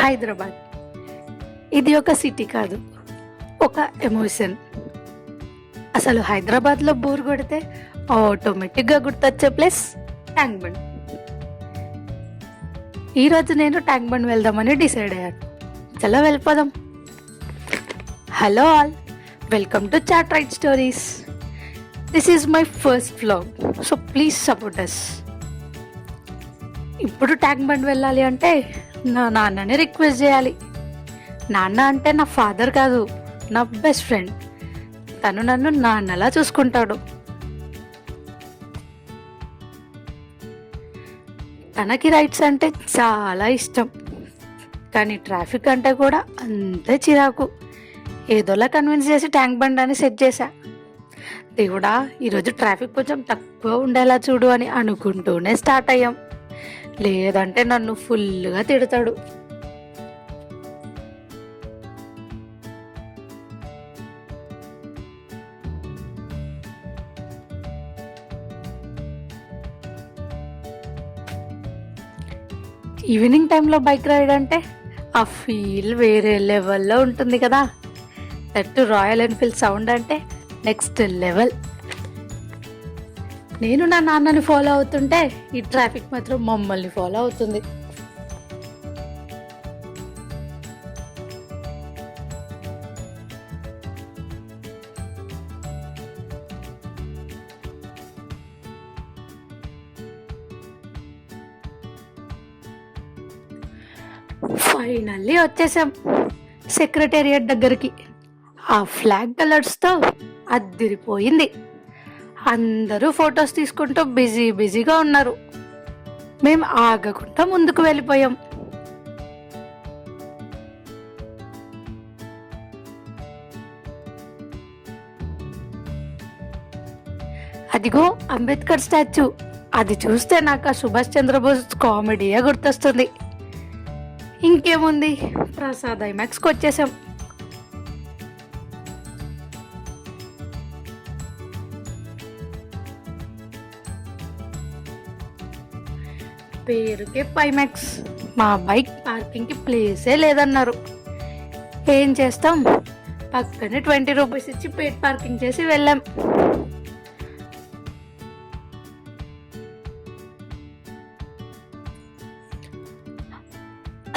హైదరాబాద్ ఇది ఒక సిటీ కాదు, ఒక ఎమోషన్. అసలు హైదరాబాద్లో బోర్ కొడితే ఆటోమేటిక్గా గుర్తొచ్చే ప్లేస్ ట్యాంక్ బండ్. ఈరోజు నేను ట్యాంక్ బండ్ వెళ్దామని డిసైడ్ అయ్యాను. చలో వెళ్ళిపోదాం. Hello all, welcome to chat right stories. This is my first vlog, so please support us. ఇప్పుడు ట్యాంక్ బండ్ వెళ్ళాలి అంటే నా నాన్నని రిక్వెస్ట్ చేయాలి. నాన్న అంటే నా ఫాదర్ కాదు, నా బెస్ట్ ఫ్రెండ్. తను నన్ను నాన్నలా చూసుకుంటాడు. తనకి రైడ్స్ అంటే చాలా ఇష్టం, కానీ ట్రాఫిక్ అంటే కూడా అంతే చిరాకు. ఏదోలా కన్విన్స్ చేసి ట్యాంక్ బండ్ అని సెట్ చేశా. దేవుడా, ఈరోజు ట్రాఫిక్ కొంచెం తక్కువ ఉండేలా చూడు అని అనుకుంటూనే స్టార్ట్ అయ్యాం. లేదంటే నన్ను ఫుల్గా తిడతాడు. ఈవినింగ్ టైంలో బైక్ రైడ్ అంటే ఆ ఫీల్ వేరే లెవెల్లో ఉంటుంది కదా. దట్ రాయల్ ఎన్ఫీల్డ్ సౌండ్ అంటే నెక్స్ట్ లెవెల్. నేను నా నాన్నని ఫాలో అవుతుంటే ఈ ట్రాఫిక్ మాత్రం మమ్మల్ని ఫాలో అవుతుంది. ఫైనల్లీ వచ్చేసాం సెక్రటేరియట్ దగ్గరికి. ఆ ఫ్లాగ్ కలర్స్తో అద్దిరిపోయింది. అందరూ ఫొటోస్ తీసుకుంటూ బిజీగా ఉన్నారు. మేము ఆగకుండా ముందుకు వెళ్ళిపోయాం. అదిగో అంబేద్కర్ స్టాచ్యూ. అది చూస్తే నాకు ఆ సుభాష్ చంద్రబోస్ కామెడీయే గుర్తొస్తుంది. ఇంకేముంది, ప్రసాద్ ఐమాక్స్కి వచ్చేసాం. పేరుకే ఐమాక్స్. మా బైక్ పార్కింగ్కి ప్లేసే లేదన్నారు. ఏం చేస్తాం, పక్కనే 20 రూపీస్ ఇచ్చి పేడ్ పార్కింగ్ చేసి వెళ్ళాం.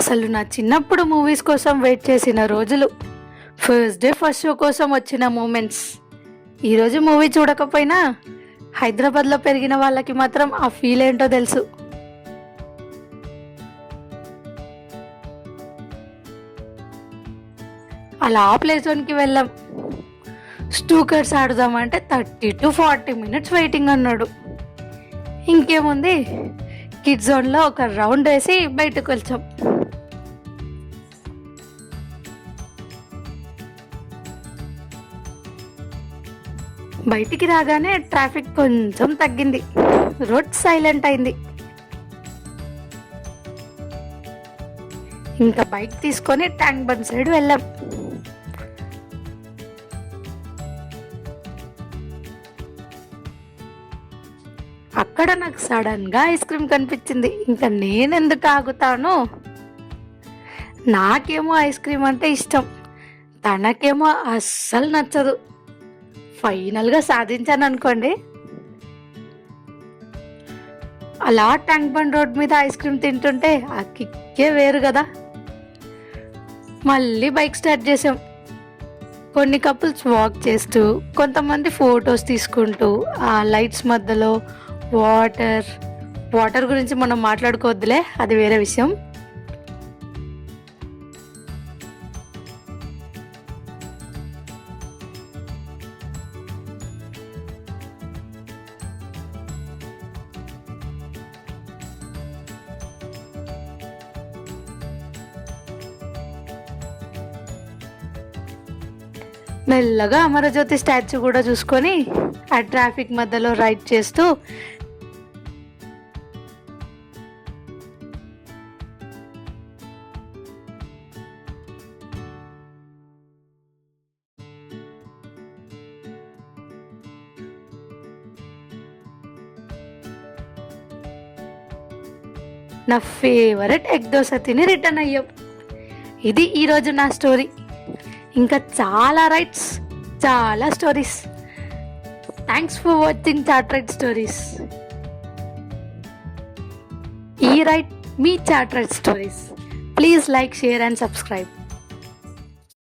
అసలు నా చిన్నప్పుడు మూవీస్ కోసం వెయిట్ చేసిన రోజులు, ఫస్ట్ డే ఫస్ట్ షో కోసం వచ్చిన మూమెంట్స్. ఈరోజు మూవీ చూడకపోయినా హైదరాబాద్లో పెరిగిన వాళ్ళకి మాత్రం ఆ ఫీల్ ఏంటో తెలుసు. అలా ప్లే జోన్కి వెళ్ళాం. స్టూకర్స్ ఆడుదామంటే 30 to 40 minutes వెయిటింగ్ అన్నాడు. ఇంకేముంది, కిడ్ జోన్లో ఒక రౌండ్ వేసి బయటకు వచ్చాం. బయటికి రాగానే ట్రాఫిక్ కొంచెం తగ్గింది, రోడ్ సైలెంట్ అయింది. ఇంకా బైక్ తీసుకొని ట్యాంక్ బండ్ సైడ్ వెళ్ళాం. అక్కడ నాకు సడన్ గా ఐస్ క్రీమ్ కనిపించింది. ఇంకా నేనెందుకు ఆగుతాను. నాకేమో ఐస్ క్రీమ్ అంటే ఇష్టం, తనకేమో అస్సలు నచ్చదు. ఫైనల్గా సాధించాను అనుకోండి. అలా ట్యాంక్ బండ్ రోడ్ మీద ఐస్ క్రీమ్ తింటుంటే ఆ కిక్కే వేరు కదా. మళ్ళీ బైక్ స్టార్ట్ చేసాం. కొన్ని కపుల్స్ వాక్ చేస్తూ, కొంతమంది ఫొటోస్ తీసుకుంటూ, ఆ లైట్స్ మధ్యలో వాటర్ గురించి మనం మాట్లాడుకోవద్దులే, అది వేరే విషయం. మెల్లగా అమరజ్యోతి స్టాచ్యూ కూడా చూసుకొని ఆ ట్రాఫిక్ మధ్యలో రైడ్ చేస్తూ నా ఫేవరెట్ ఎగ్ దోశ తిని రిటర్న్ అయ్యాం. ఇది ఈరోజు నా స్టోరీ. ఇంకా చాలా రైడ్స్, చాలా stories. Thanks for watching chat ride stories. ఈ రైడ్ మీ chat ride stories. Please like, share and subscribe.